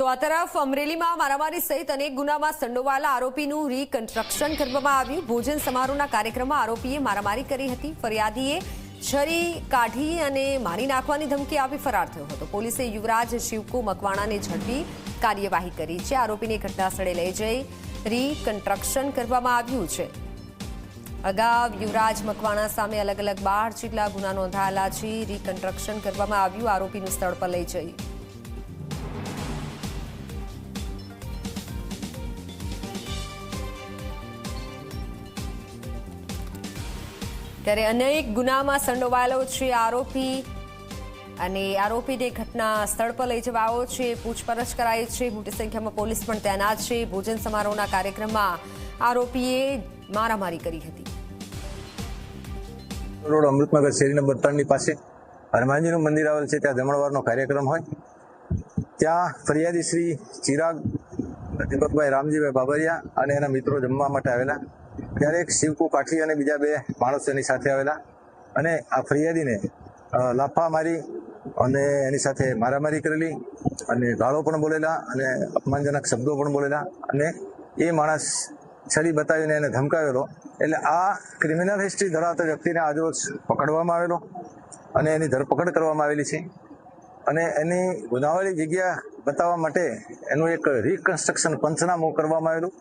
તો આ તરફ અમરેલીમાં મારામારી સહિત અનેક ગુનામાં સંડોવાયેલા આરોપીનું રીકન્સ્ટ્રક્શન કરવામાં આવ્યું। ભોજન સમારોહના કાર્યક્રમમાં આરોપીએ મારામારી કરી હતી। ફરિયાદીએ છરી કાઢી અને મારી નાખવાની ધમકી આપી ફરાર થયો હતો। પોલીસે યુવરાજ શિવકુ મકવાણાને ઝડપી કાર્યવાહી કરી છે। આરોપીને ઘટનાસ્થળે લઈ જઈ રીકન્સ્ટ્રક્શન કરવામાં આવ્યું છે। અગાઉ યુવરાજ મકવાણા સામે અલગ અલગ 12 જેટલા ગુના નોંધાયેલા છે। રીકન્સ્ટ્રક્શન કરવામાં આવ્યું। આરોપીનું સ્થળ પર લઈ જઈ ત્યારે અનેક ગુનામાં સંડોવાયેલો છે આરોપી અને આરોપીને ઘટના સ્થળ પર લઈ જવાયો છે। પૂછપરછ કરાઈ છે। મોટી સંખ્યામાં પોલીસ પણ તૈનાત છે। ભોજન સમારોહના કાર્યક્રમમાં આરોપીએ મારામારી કરી હતી। રોડ અમૃતનગર શેરી નંબર 3 ની પાસે હનુમાનજીનું મંદિર આવેલ છે। ત્યાં જમણવારનો કાર્યક્રમ હોય ત્યાં ફરિયાદી શ્રી ચિરાગ દીપકભાઈ રામજીભાઈ બાબરિયા અને એના મિત્રો જમવા માટે આવેલા। ત્યારે એક શિવકુ કાઠી અને બીજા 2 માણસો એની સાથે આવેલા અને આ ફરિયાદીને લાફા મારી અને એની સાથે મારામારી કરેલી અને ગાળો પણ બોલેલા અને અપમાનજનક શબ્દો પણ બોલેલા અને એ માણસ છરી બતાવીને એને ધમકાવેલો। એટલે આ ક્રિમિનલ હિસ્ટ્રી ધરાવતા વ્યક્તિને આજરોજ પકડવામાં આવેલો અને એની ધરપકડ કરવામાં આવેલી છે અને એની ગુનાવાળી જગ્યા બતાવવા માટે એનું એક રીકન્સ્ટ્રક્શન પંચનામું કરવામાં આવેલું।